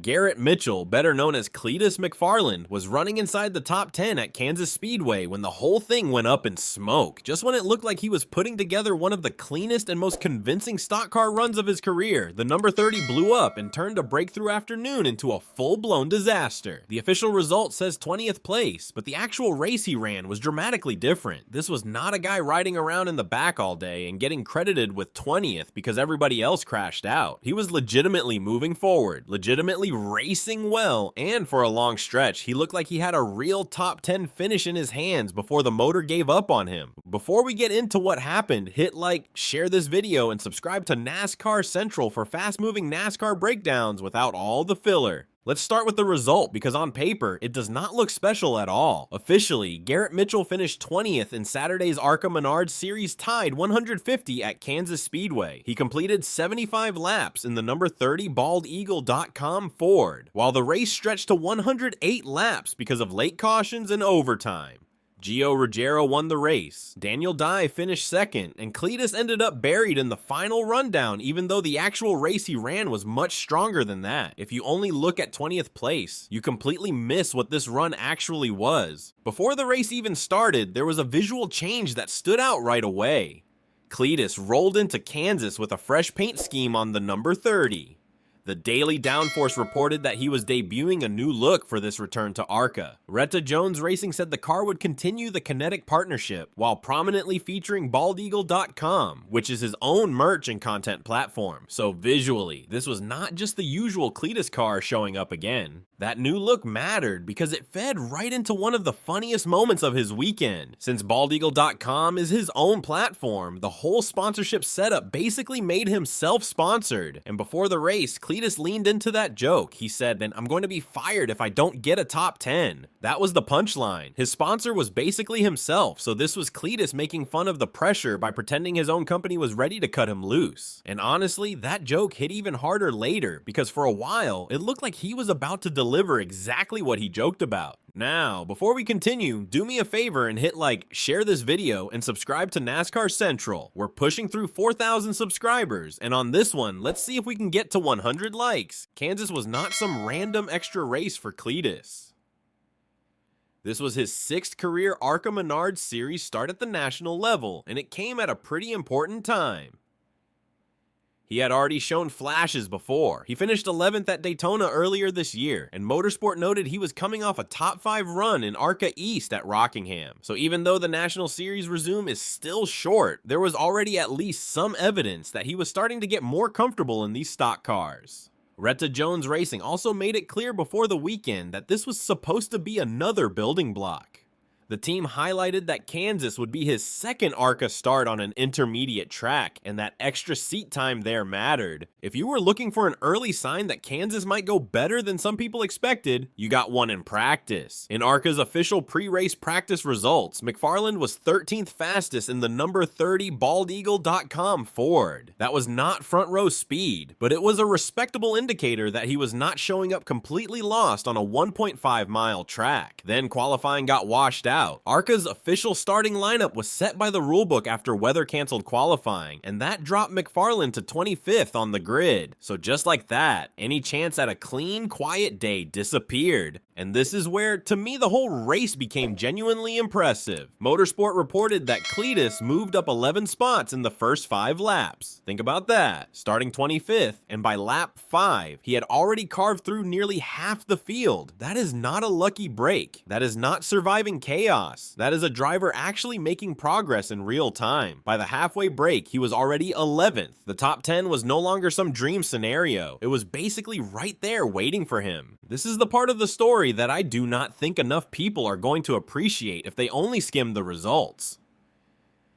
Garrett Mitchell, better known as Cleetus McFarland, was running inside the top 10 at Kansas Speedway when the whole thing went up in smoke, just when it looked like he was putting together one of the cleanest and most convincing stock car runs of his career. The number 30 blew up and turned a breakthrough afternoon into a full-blown disaster. The official result says 20th place, but the actual race he ran was dramatically different. This was not a guy riding around in the back all day and getting credited with 20th because everybody else crashed out. He was legitimately moving forward, legitimately racing well, and for a long stretch, he looked like he had a real top 10 finish in his hands before the motor gave up on him. Before we get into what happened, hit like, share this video, and subscribe to NASCAR Central for fast-moving NASCAR breakdowns without all the filler. Let's start with the result, because on paper, it does not look special at all. Officially, Garrett Mitchell finished 20th in Saturday's ARCA Menards Series tied 150 at Kansas Speedway. He completed 75 laps in the number 30 baldeagle.com Ford, while the race stretched to 108 laps because of late cautions and overtime. Gio Ruggiero won the race, Daniel Dye finished second, and Cleetus ended up buried in the final rundown even though the actual race he ran was much stronger than that. If you only look at 20th place, you completely miss what this run actually was. Before the race even started, there was a visual change that stood out right away. Cleetus rolled into Kansas with a fresh paint scheme on the number 30. The Daily Downforce reported that he was debuting a new look for this return to ARCA. Retta Jones Racing said the car would continue the kinetic partnership while prominently featuring baldeagle.com, which is his own merch and content platform. So visually, this was not just the usual Cleetus car showing up again. That new look mattered because it fed right into one of the funniest moments of his weekend. Since baldeagle.com is his own platform, the whole sponsorship setup basically made him self-sponsored. And before the race, Cleetus leaned into that joke. He said, "Then I'm going to be fired if I don't get a top 10. That was the punchline. His sponsor was basically himself, so this was Cleetus making fun of the pressure by pretending his own company was ready to cut him loose. And honestly, that joke hit even harder later, because for a while, it looked like he was about to deliver exactly what he joked about. Now, before we continue, do me a favor and hit like, share this video, and subscribe to NASCAR Central. We're pushing through 4,000 subscribers, and on this one, let's see if we can get to 100 likes. Kansas was not some random extra race for Cleetus. This was his 6th career ARCA Menards Series start at the national level, and it came at a pretty important time. He had already shown flashes before. He finished 11th at Daytona earlier this year, and Motorsport noted he was coming off a top 5 run in ARCA East at Rockingham. So even though the National Series resume is still short, there was already at least some evidence that he was starting to get more comfortable in these stock cars. Retta Jones Racing also made it clear before the weekend that this was supposed to be another building block. The team highlighted that Kansas would be his 2nd ARCA start on an intermediate track, and that extra seat time there mattered. If you were looking for an early sign that Kansas might go better than some people expected, you got one in practice. In ARCA's official pre-race practice results, McFarland was 13th fastest in the number 30 baldeagle.com Ford. That was not front row speed, but it was a respectable indicator that he was not showing up completely lost on a 1.5-mile track. Then qualifying got washed out. ARCA's official starting lineup was set by the rulebook after weather canceled qualifying, and that dropped McFarland to 25th on the grid. So just like that, any chance at a clean, quiet day disappeared. And this is where, to me, the whole race became genuinely impressive. Motorsport reported that Cleetus moved up 11 spots in the first 5 laps. Think about that. Starting 25th, and by lap 5, he had already carved through nearly half the field. That is not a lucky break. That is not surviving chaos. That is a driver actually making progress in real time. By the halfway break, he was already 11th. The top 10 was no longer some dream scenario. It was basically right there waiting for him. This is the part of the story that I do not think enough people are going to appreciate if they only skim the results.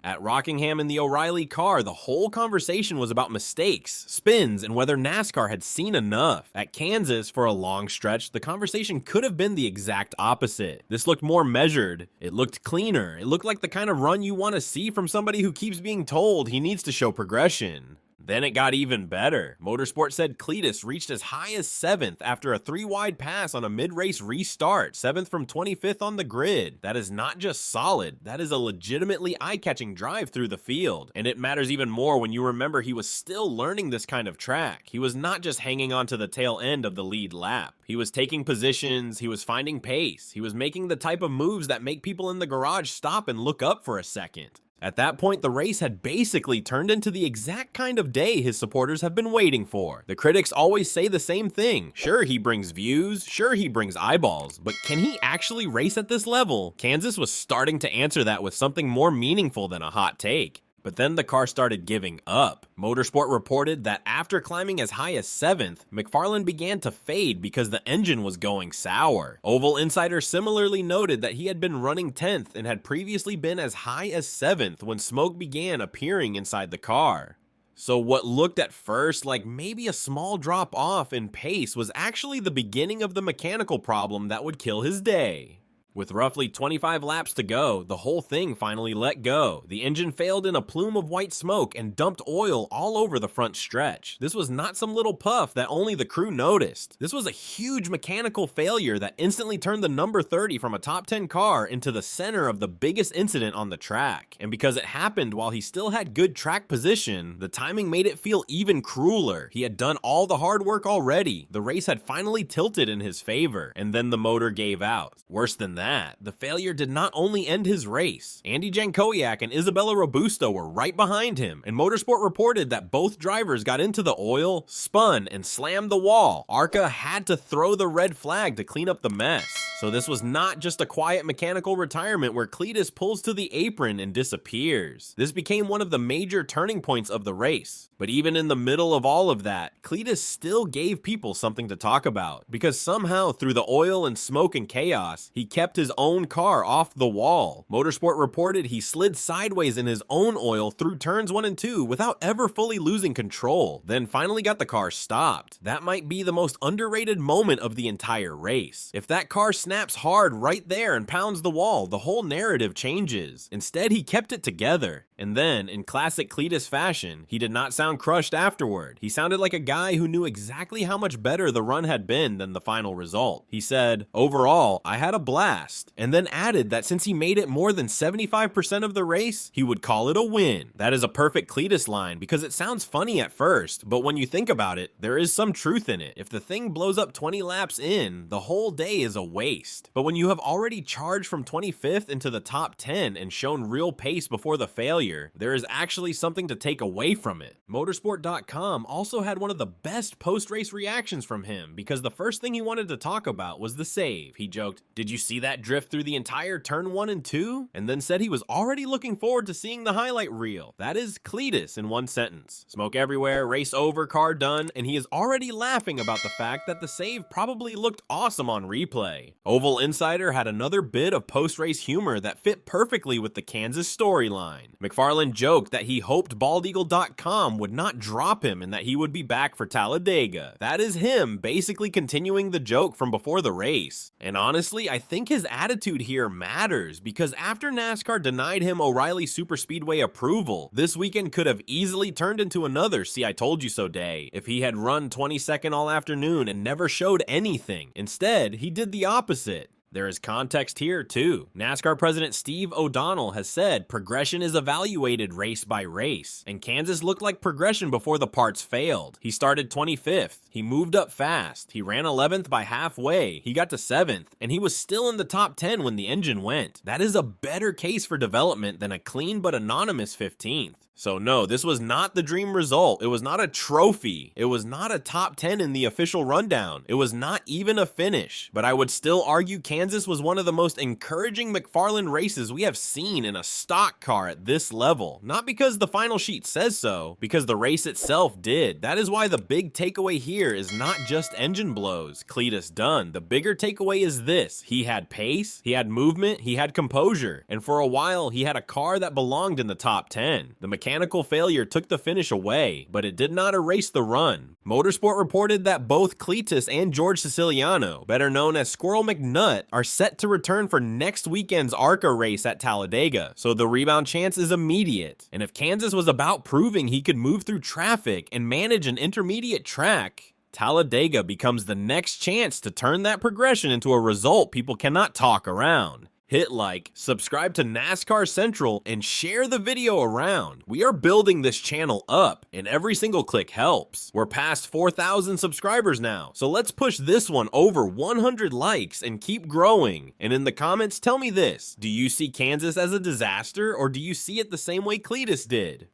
At Rockingham in the O'Reilly car, the whole conversation was about mistakes, spins, and whether NASCAR had seen enough. At Kansas, for a long stretch, the conversation could have been the exact opposite. This looked more measured, it looked cleaner, it looked like the kind of run you want to see from somebody who keeps being told he needs to show progression. Then it got even better. Motorsports said Cleetus reached as high as 7th after a 3-wide pass on a mid-race restart, 7th from 25th on the grid. That is not just solid, that is a legitimately eye-catching drive through the field. And it matters even more when you remember he was still learning this kind of track. He was not just hanging on to the tail end of the lead lap. He was taking positions, he was finding pace, he was making the type of moves that make people in the garage stop and look up for a second. At that point, the race had basically turned into the exact kind of day his supporters have been waiting for. The critics always say the same thing. Sure, he brings views, sure he brings eyeballs, but can he actually race at this level? Kansas was starting to answer that with something more meaningful than a hot take. But then the car started giving up. Motorsport reported that after climbing as high as 7th, McFarland began to fade because the engine was going sour. Oval Insider similarly noted that he had been running 10th and had previously been as high as 7th when smoke began appearing inside the car. So what looked at first like maybe a small drop off in pace was actually the beginning of the mechanical problem that would kill his day. With roughly 25 laps to go, the whole thing finally let go. The engine failed in a plume of white smoke and dumped oil all over the front stretch. This was not some little puff that only the crew noticed. This was a huge mechanical failure that instantly turned the number 30 from a top 10 car into the center of the biggest incident on the track. And because it happened while he still had good track position, the timing made it feel even crueler. He had done all the hard work already. The race had finally tilted in his favor, and then the motor gave out. Worse than that, the failure did not only end his race. Andy Jankowiak and Isabella Robusto were right behind him, and Motorsport reported that both drivers got into the oil, spun, and slammed the wall. ARCA had to throw the red flag to clean up the mess. So this was not just a quiet mechanical retirement where Cleetus pulls to the apron and disappears. This became one of the major turning points of the race. But even in the middle of all of that, Cleetus still gave people something to talk about, because somehow through the oil and smoke and chaos, he kept his own car off the wall. Motorsport reported he slid sideways in his own oil through turns 1 and 2 without ever fully losing control, then finally got the car stopped. That might be the most underrated moment of the entire race. If that car snaps hard right there and pounds the wall, the whole narrative changes. Instead, he kept it together. And then, in classic Cleetus fashion, he did not sound crushed afterward. He sounded like a guy who knew exactly how much better the run had been than the final result. He said, "Overall, I had a blast," and then added that since he made it more than 75% of the race, he would call it a win. That is a perfect Cleetus line because it sounds funny at first, but when you think about it, there is some truth in it. If the thing blows up 20 laps in, the whole day is a waste. But when you have already charged from 25th into the top 10 and shown real pace before the failure, there is actually something to take away from it. Motorsport.com also had one of the best post-race reactions from him because the first thing he wanted to talk about was the save. He joked, "Did you see that drift through the entire turn 1 and 2? And then said he was already looking forward to seeing the highlight reel. That is Cleetus in one sentence. Smoke everywhere, race over, car done, and he is already laughing about the fact that the save probably looked awesome on replay. Oval Insider had another bit of post-race humor that fit perfectly with the Kansas storyline. McFarland joked that he hoped BaldEagle.com would not drop him and that he would be back for Talladega. That is him basically continuing the joke from before the race. And honestly, I think his attitude here matters because after NASCAR denied him O'Reilly Superspeedway approval, this weekend could have easily turned into another "see I told you so" day if he had run 22nd all afternoon and never showed anything. Instead, he did the opposite. There is context here too. NASCAR President Steve O'Donnell has said progression is evaluated race by race, and Kansas looked like progression before the parts failed. He started 25th, he moved up fast, he ran 11th by halfway, he got to 7th, and he was still in the top 10 when the engine went. That is a better case for development than a clean but anonymous 15th. So no, this was not the dream result. It was not a trophy. It was not a top 10 in the official rundown. It was not even a finish. But I would still argue Kansas was one of the most encouraging McFarland races we have seen in a stock car at this level. Not because the final sheet says so, because the race itself did. That is why the big takeaway here is not just engine blows. Cleetus done. The bigger takeaway is this. He had pace, he had movement, he had composure. And for a while, he had a car that belonged in the top 10. The mechanical failure took the finish away, but it did not erase the run. Motorsport reported that both Cleetus and George Siciliano, better known as Squirrel McNutt, are set to return for next weekend's ARCA race at Talladega, so the rebound chance is immediate. And if Kansas was about proving he could move through traffic and manage an intermediate track, Talladega becomes the next chance to turn that progression into a result people cannot talk around. Hit like, subscribe to NASCAR Central, and share the video around. We are building this channel up, and every single click helps. We're past 4,000 subscribers now, so let's push this one over 100 likes and keep growing. And in the comments, tell me this: do you see Kansas as a disaster, or do you see it the same way Cleetus did?